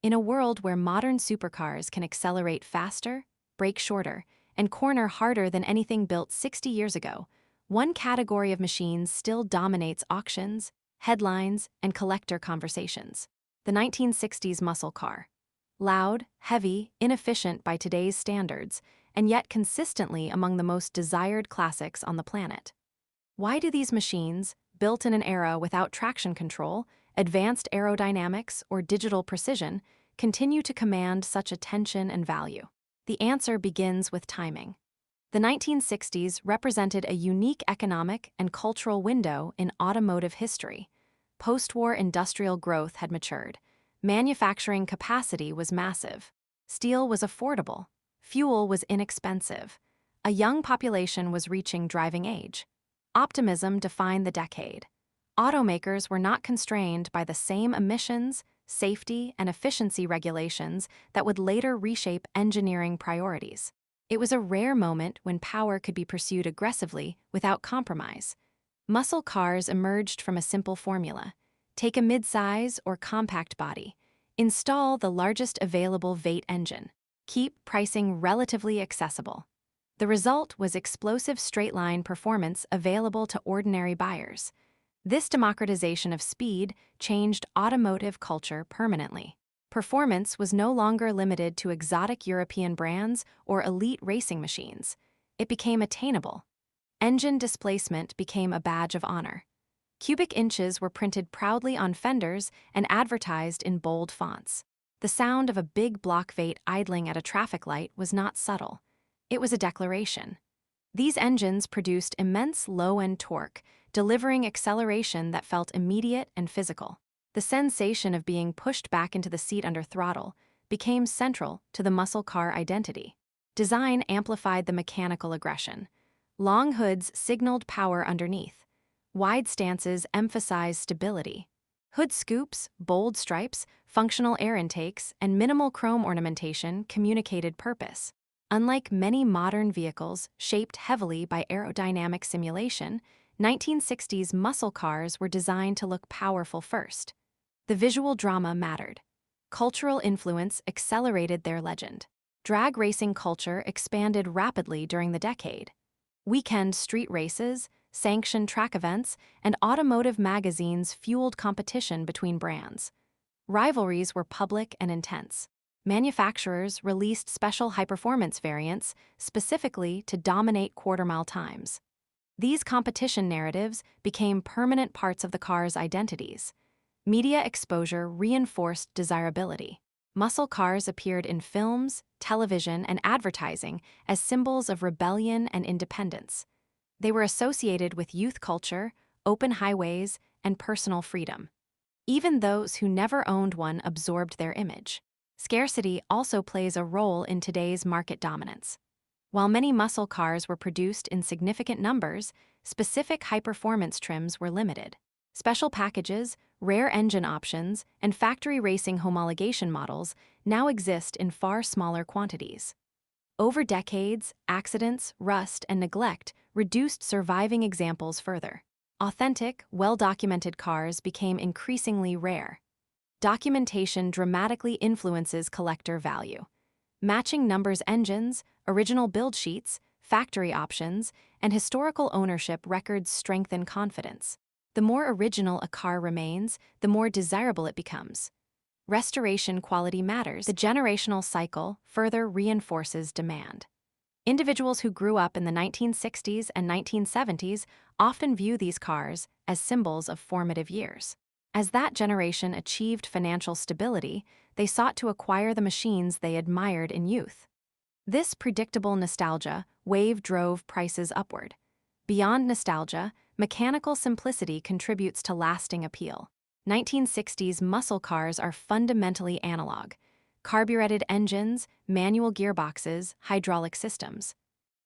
In a world where modern supercars can accelerate faster, brake shorter, and corner harder than anything built 60 years ago, one category of machines still dominates auctions, headlines, and collector conversations: the 1960s muscle car. Loud, heavy, inefficient by today's standards, and yet consistently among the most desired classics on the planet. Why do these machines, built in an era without traction control, advanced aerodynamics, or digital precision, continue to command such attention and value? The answer begins with timing. The 1960s represented a unique economic and cultural window in automotive history. Post-war industrial growth had matured. Manufacturing capacity was massive. Steel was affordable. Fuel was inexpensive. A young population was reaching driving age. Optimism defined the decade. Automakers were not constrained by the same emissions, safety, and efficiency regulations that would later reshape engineering priorities. It was a rare moment when power could be pursued aggressively without compromise. Muscle cars emerged from a simple formula: take a mid-size or compact body, install the largest available V8 engine, keep pricing relatively accessible. The result was explosive straight-line performance available to ordinary buyers. This democratization of speed changed automotive culture permanently. Performance was no longer limited to exotic European brands or elite racing machines. It became attainable. Engine displacement became a badge of honor. Cubic inches were printed proudly on fenders and advertised in bold fonts. The sound of a big block V8 idling at a traffic light was not subtle. It was a declaration. These engines produced immense low-end torque, delivering acceleration that felt immediate and physical. The sensation of being pushed back into the seat under throttle became central to the muscle car identity. Design amplified the mechanical aggression. Long hoods signaled power underneath. Wide stances emphasized stability. Hood scoops, bold stripes, functional air intakes, and minimal chrome ornamentation communicated purpose. Unlike many modern vehicles shaped heavily by aerodynamic simulation, 1960s muscle cars were designed to look powerful first. The visual drama mattered. Cultural influence accelerated their legend. Drag racing culture expanded rapidly during the decade. Weekend street races, sanctioned track events, and automotive magazines fueled competition between brands. Rivalries were public and intense. Manufacturers released special high-performance variants specifically to dominate quarter-mile times. These competition narratives became permanent parts of the car's identities. Media exposure reinforced desirability. Muscle cars appeared in films, television, and advertising as symbols of rebellion and independence. They were associated with youth culture, open highways, and personal freedom. Even those who never owned one absorbed their image. Scarcity also plays a role in today's market dominance. While many muscle cars were produced in significant numbers, specific high-performance trims were limited. Special packages, rare engine options, and factory racing homologation models now exist in far smaller quantities. Over decades, accidents, rust, and neglect reduced surviving examples further. Authentic, well-documented cars became increasingly rare. Documentation dramatically influences collector value. Matching numbers engines, original build sheets, factory options, and historical ownership records strengthen confidence. The more original a car remains, the more desirable it becomes. Restoration quality matters. The generational cycle further reinforces demand. Individuals who grew up in the 1960s and 1970s often view these cars as symbols of formative years. As that generation achieved financial stability, they sought to acquire the machines they admired in youth. This predictable nostalgia wave drove prices upward. Beyond nostalgia, mechanical simplicity contributes to lasting appeal. 1960s muscle cars are fundamentally analog: carbureted engines, manual gearboxes, hydraulic systems.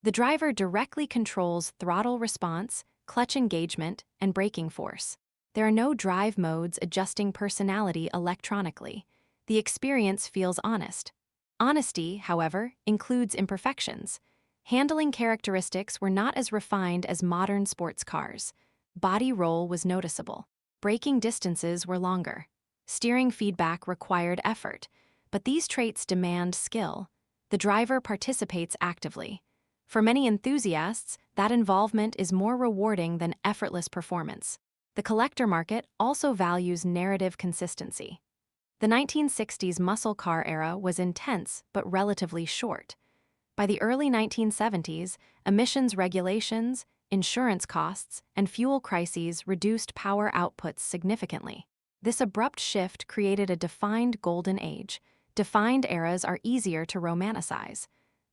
The driver directly controls throttle response, clutch engagement, and braking force. There are no drive modes adjusting personality electronically. The experience feels honest. Honesty, however, includes imperfections. Handling characteristics were not as refined as modern sports cars. Body roll was noticeable. Braking distances were longer. Steering feedback required effort. But these traits demand skill. The driver participates actively. For many enthusiasts, that involvement is more rewarding than effortless performance. The collector market also values narrative consistency. The 1960s muscle car era was intense but relatively short. By the early 1970s, emissions regulations, insurance costs, and fuel crises reduced power outputs significantly. This abrupt shift created a defined golden age. Defined eras are easier to romanticize.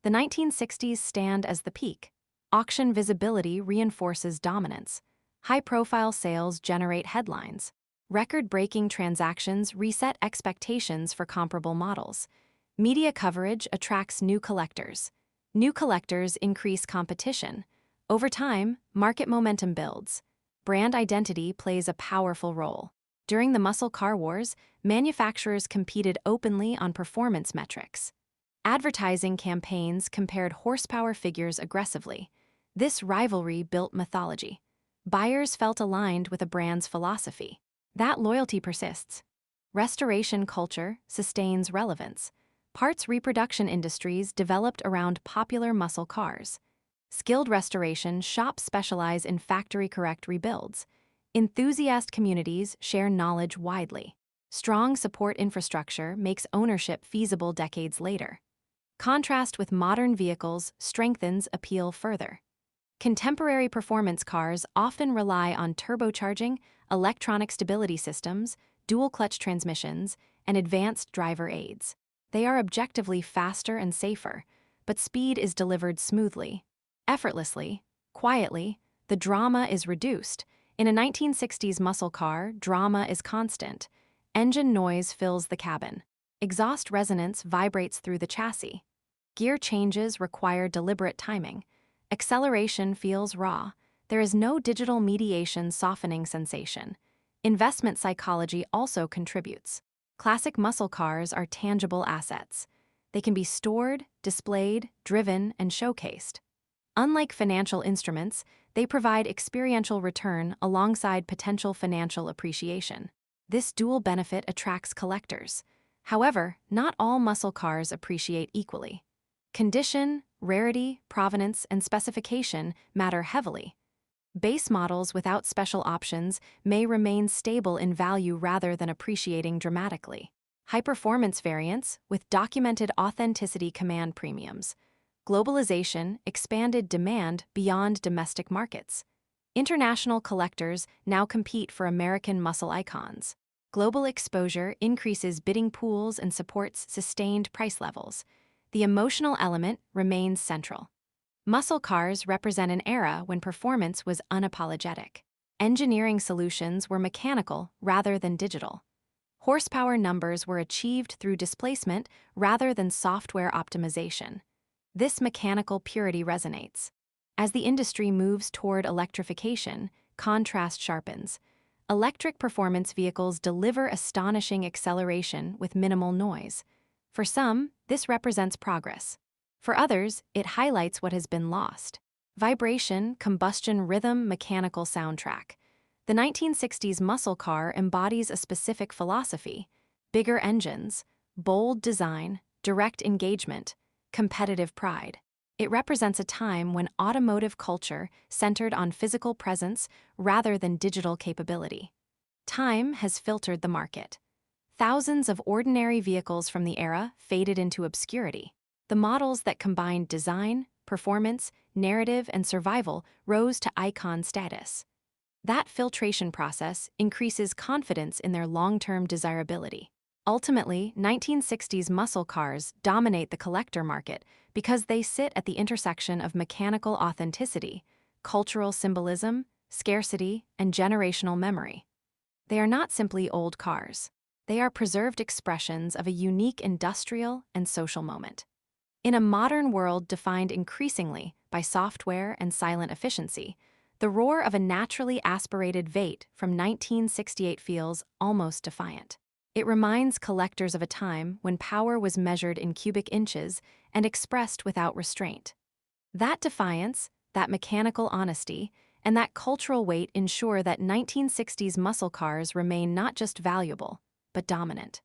The 1960s stand as the peak. Auction visibility reinforces dominance. High-profile sales generate headlines. Record-breaking transactions reset expectations for comparable models. Media coverage attracts new collectors. New collectors increase competition. Over time, market momentum builds. Brand identity plays a powerful role. During the muscle car wars, manufacturers competed openly on performance metrics. Advertising campaigns compared horsepower figures aggressively. This rivalry built mythology. Buyers felt aligned with a brand's philosophy. That loyalty persists. Restoration culture sustains relevance. Parts reproduction industries developed around popular muscle cars. Skilled restoration shops specialize in factory-correct rebuilds. Enthusiast communities share knowledge widely. Strong support infrastructure makes ownership feasible decades later. Contrast with modern vehicles strengthens appeal further. Contemporary performance cars often rely on turbocharging, electronic stability systems, dual-clutch transmissions, and advanced driver aids. They are objectively faster and safer, but speed is delivered smoothly. Effortlessly, quietly, the drama is reduced. In a 1960s muscle car, drama is constant. Engine noise fills the cabin. Exhaust resonance vibrates through the chassis. Gear changes require deliberate timing. Acceleration feels raw. There is no digital mediation softening sensation. Investment psychology also contributes. Classic muscle cars are tangible assets. They can be stored, displayed, driven, and showcased. Unlike financial instruments, they provide experiential return alongside potential financial appreciation. This dual benefit attracts collectors. However, not all muscle cars appreciate equally. Condition, rarity, provenance, and specification matter heavily. Base models without special options may remain stable in value rather than appreciating dramatically. High-performance variants, with documented authenticity command premiums. Globalization expanded demand beyond domestic markets. International collectors now compete for American muscle icons. Global exposure increases bidding pools and supports sustained price levels. The emotional element remains central. Muscle cars represent an era when performance was unapologetic. Engineering solutions were mechanical rather than digital. Horsepower numbers were achieved through displacement rather than software optimization. This mechanical purity resonates. As the industry moves toward electrification, contrast sharpens. Electric performance vehicles deliver astonishing acceleration with minimal noise. For some, this represents progress. For others, it highlights what has been lost. Vibration, combustion rhythm, mechanical soundtrack. The 1960s muscle car embodies a specific philosophy: bigger engines, bold design, direct engagement, competitive pride. It represents a time when automotive culture centered on physical presence rather than digital capability. Time has filtered the market. Thousands of ordinary vehicles from the era faded into obscurity. The models that combined design, performance, narrative, and survival rose to icon status. That filtration process increases confidence in their long-term desirability. Ultimately, 1960s muscle cars dominate the collector market because they sit at the intersection of mechanical authenticity, cultural symbolism, scarcity, and generational memory. They are not simply old cars. They are preserved expressions of a unique industrial and social moment. In a modern world defined increasingly by software and silent efficiency, the roar of a naturally aspirated V8 from 1968 feels almost defiant. It reminds collectors of a time when power was measured in cubic inches and expressed without restraint. That defiance, that mechanical honesty, and that cultural weight ensure that 1960s muscle cars remain not just valuable, but dominant.